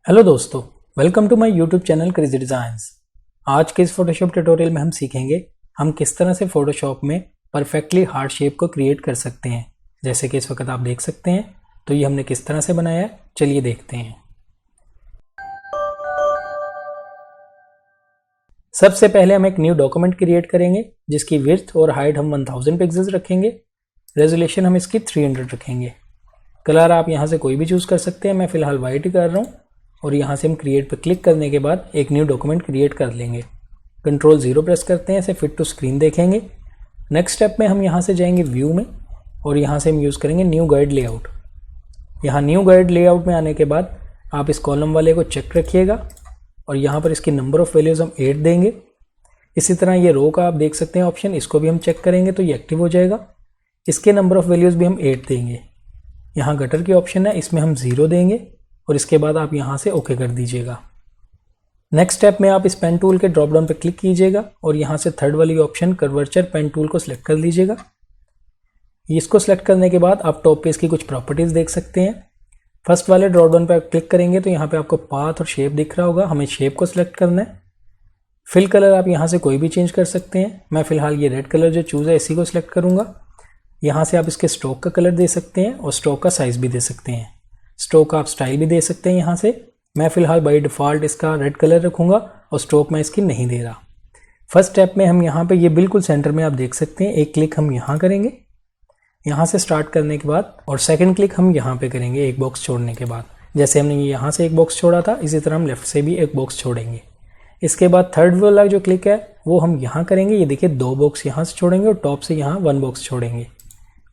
Hello दोस्तों, welcome to my YouTube channel crazy designs. आज के इस फोटोशॉप ट्यूटोरियल में हम सीखेंगे हम किस तरह से फोटोशॉप में परफेक्टली हार्ट शेप को क्रिएट कर सकते हैं। जैसे कि इस वक्त आप देख सकते हैं, तो ये हमने किस तरह से बनाया है, चलिए देखते हैं। सबसे पहले हम एक न्यू डॉक्यूमेंट क्रिएट करेंगे जिसकी विड्थ और हाइट हम 1000 पिक्सेल्स रखेंगे। रेजोल्यूशन हम इसकी 300 रखेंगे। कलर आप यहाँ से कोई भी चूज़ कर सकते हैं, मैं फ़िलहाल वाइट ही कर रहा हूँ। और यहाँ से हम क्रिएट पर क्लिक करने के बाद एक न्यू डॉक्यूमेंट क्रिएट कर लेंगे। कंट्रोल 0 प्रेस करते हैं, इसे फिट टू स्क्रीन देखेंगे। नेक्स्ट स्टेप में हम यहाँ से जाएंगे व्यू में और यहाँ से हम यूज़ करेंगे न्यू गाइड लेआउट। यहाँ न्यू गाइड लेआउट में आने के बाद आप इस कॉलम वाले को चेक रखिएगा और यहाँ पर इसकी नंबर ऑफ़ वैल्यूज़ हम 8 देंगे। इसी तरह ये रो का आप देख सकते हैं ऑप्शन, इसको भी हम चेक करेंगे तो ये एक्टिव हो जाएगा। इसके नंबर ऑफ़ वैल्यूज़ भी हम 8 देंगे। यहाँ गटर की ऑप्शन है, इसमें हम 0 देंगे और इसके बाद आप यहाँ से ओके कर दीजिएगा। नेक्स्ट स्टेप में आप इस पेन टूल के ड्रॉप डाउन पर क्लिक कीजिएगा और यहाँ से थर्ड वाली ऑप्शन कर्वेचर पेन टूल को सिलेक्ट कर लीजिएगा। इसको सिलेक्ट करने के बाद आप टॉप पे इसकी कुछ प्रॉपर्टीज़ देख सकते हैं। फर्स्ट वाले ड्रॉप डाउन पर क्लिक करेंगे तो यहाँ पे आपको पाथ और शेप दिख रहा होगा, हमें शेप को सिलेक्ट करना है। फिल कलर आप यहाँ से कोई भी चेंज कर सकते हैं, मैं फ़िलहाल ये रेड कलर जो चूज़ है इसी को सिलेक्ट करूँगा। यहाँ से आप इसके स्ट्रोक का कलर दे सकते हैं और स्ट्रोक का साइज़ भी दे सकते हैं। स्ट्रोक आप स्टाइल भी दे सकते हैं यहाँ से, मैं फ़िलहाल बाय डिफ़ॉल्ट इसका रेड कलर रखूँगा और स्ट्रोक मैं इसकी नहीं दे रहा। फर्स्ट स्टेप में हम यहाँ पे ये बिल्कुल सेंटर में आप देख सकते हैं, एक क्लिक हम यहाँ करेंगे यहाँ से स्टार्ट करने के बाद, और सेकंड क्लिक हम यहाँ पे करेंगे एक बॉक्स छोड़ने के बाद। जैसे हमने ये यहाँ से एक बॉक्स छोड़ा था, इसी तरह हम लेफ्ट से भी एक बॉक्स छोड़ेंगे। इसके बाद थर्ड वाला जो क्लिक है वो हम यहाँ करेंगे, ये देखिए 2 बॉक्स यहाँ से छोड़ेंगे और टॉप से यहाँ 1 बॉक्स छोड़ेंगे।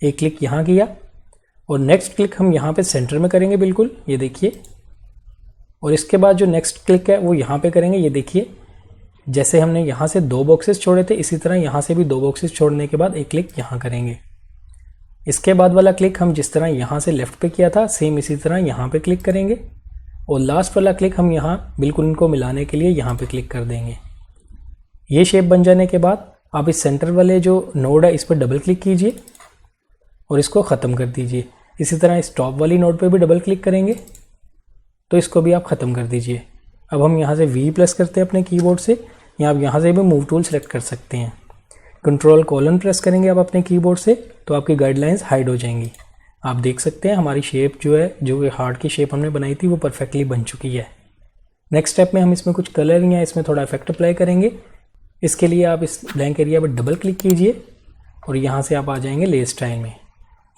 एक क्लिक यहाँ किया और नेक्स्ट क्लिक हम यहाँ पे सेंटर में करेंगे बिल्कुल, ये देखिए। और इसके बाद जो नेक्स्ट क्लिक है वो यहाँ पे करेंगे, ये देखिए। जैसे हमने यहाँ से 2 बॉक्सेस छोड़े थे, इसी तरह यहाँ से भी 2 बॉक्सेस छोड़ने के बाद एक क्लिक यहाँ करेंगे। इसके बाद वाला क्लिक हम जिस तरह यहाँ से लेफ्ट पे किया था, सेम इसी तरह यहाँ पे क्लिक करेंगे। और लास्ट वाला क्लिक हम यहाँ बिल्कुल इनको मिलाने के लिए यहाँ पे क्लिक कर देंगे। ये शेप बन जाने के बाद आप इस सेंटर वाले जो नोड है इस पर डबल क्लिक कीजिए और इसको ख़त्म कर दीजिए। इसी तरह इस टॉप वाली नोड पे भी डबल क्लिक करेंगे तो इसको भी आप ख़त्म कर दीजिए। अब हम यहाँ से V+ करते हैं अपने कीबोर्ड से, या आप यहाँ से भी मूव टूल सेलेक्ट कर सकते हैं। कंट्रोल: प्रेस करेंगे आप अपने कीबोर्ड से तो आपकी गाइडलाइंस हाइड हो जाएंगी। आप देख सकते हैं हमारी शेप जो है, जो हार्ट की शेप हमने बनाई थी वो परफेक्टली बन चुकी है। नेक्स्ट स्टेप में हम इसमें कुछ कलर या इसमें थोड़ा इफेक्ट अप्लाई करेंगे। इसके लिए आप इस ब्लैंक एरिया पर डबल क्लिक कीजिए और यहाँ से आप आ जाएंगे ले स्टाइल में।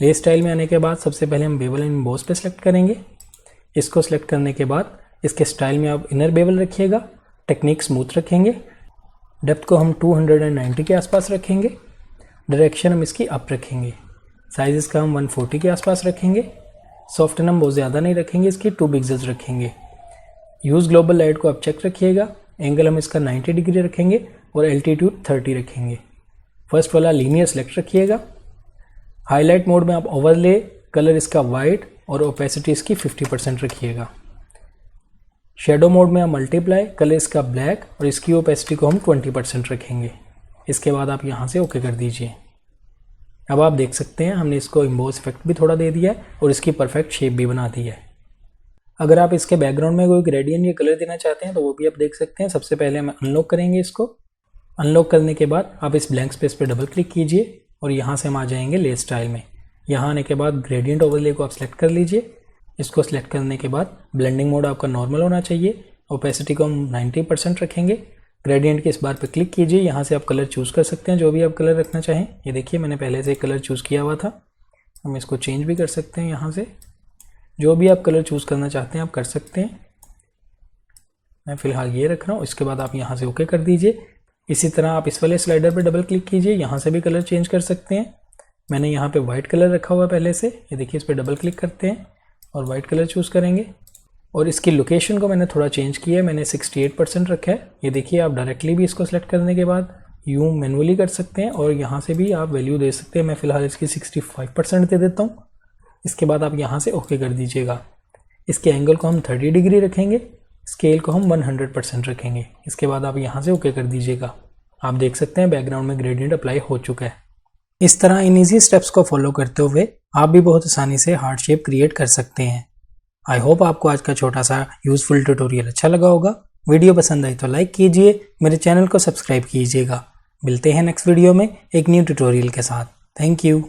ले स्टाइल में आने के बाद सबसे पहले हम बेवल एंड एम्बॉस पे सिलेक्ट करेंगे। इसको सिलेक्ट करने के बाद इसके स्टाइल में आप इनर बेवल रखिएगा, टेक्निक स्मूथ रखेंगे, डेप्थ को हम 290 के आसपास रखेंगे, डायरेक्शन हम इसकी अप रखेंगे, साइज इसका हम 140 के आसपास रखेंगे, सॉफ्टन हम बहुत ज़्यादा नहीं रखेंगे, इसकी 2 पिक्सेल्स रखेंगे। यूज़ ग्लोबल लाइट को आप चेक रखिएगा, एंगल हम इसका 90 डिग्री रखेंगे और एल्टीट्यूड 30 रखेंगे। फर्स्ट वाला लीनियर सेलेक्ट रखिएगा। हाईलाइट मोड में आप ओवरले कलर इसका वाइट और ओपेसिटी इसकी 50% रखिएगा। शेडो मोड में आप मल्टीप्लाई कलर इसका ब्लैक और इसकी ओपेसिटी को हम 20% रखेंगे। इसके बाद आप यहाँ से ओके कर दीजिए। अब आप देख सकते हैं हमने इसको एम्बॉस इफेक्ट भी थोड़ा दे दिया है और इसकी परफेक्ट शेप भी बना दी है। अगर आप इसके बैकग्राउंड में कोई ग्रेडियंट या कलर देना चाहते हैं तो वो भी आप देख सकते हैं। सबसे पहले हम अनलॉक करेंगे इसको। अनलॉक करने के बाद आप इस ब्लैंक स्पेस पर डबल क्लिक कीजिए और यहाँ से हम आ जाएंगे ले स्टाइल में। यहाँ आने के बाद ग्रेडियंट ओवरले को आप सिलेक्ट कर लीजिए। इसको सिलेक्ट करने के बाद ब्लेंडिंग मोड आपका नॉर्मल होना चाहिए, ओपेसिटी को हम 90% रखेंगे। ग्रेडियंट के इस बार पे क्लिक कीजिए, यहाँ से आप कलर चूज़ कर सकते हैं जो भी आप कलर रखना चाहें। ये देखिए मैंने पहले से कलर चूज़ किया हुआ था, हम इसको चेंज भी कर सकते हैं। यहाँ से जो भी आप कलर चूज़ करना चाहते हैं आप कर सकते हैं। मैं फ़िलहाल ये रख रहा हूँ। इसके बाद आप यहाँ से ओके कर दीजिए। इसी तरह आप इस वाले स्लाइडर पर डबल क्लिक कीजिए, यहाँ से भी कलर चेंज कर सकते हैं। मैंने यहाँ पे वाइट कलर रखा हुआ है पहले से, ये देखिए इस पर डबल क्लिक करते हैं और वाइट कलर चूज़ करेंगे। और इसकी लोकेशन को मैंने थोड़ा चेंज किया है, मैंने 68% रखा है। ये देखिए आप डायरेक्टली भी इसको सेलेक्ट करने के बाद यूँ मैनुअली कर सकते हैं और यहाँ से भी आप वैल्यू दे सकते हैं। मैं फ़िलहाल इसकी 65% दे देता हूँ। इसके बाद आप यहाँ से ओके कर दीजिएगा। इसके एंगल को हम 30 डिग्री रखेंगे, स्केल को हम 100% रखेंगे। इसके बाद आप यहाँ से ओके कर दीजिएगा। आप देख सकते हैं बैकग्राउंड में ग्रेडियंट अप्लाई हो चुका है। इस तरह इन ईजी स्टेप्स को फॉलो करते हुए आप भी बहुत आसानी से हार्ट शेप क्रिएट कर सकते हैं। आई होप आपको आज का छोटा सा यूजफुल ट्यूटोरियल अच्छा लगा होगा। वीडियो पसंद आई तो लाइक कीजिए, मेरे चैनल को सब्सक्राइब कीजिएगा। मिलते हैं नेक्स्ट वीडियो में एक न्यू ट्यूटोरियल के साथ। Thank you.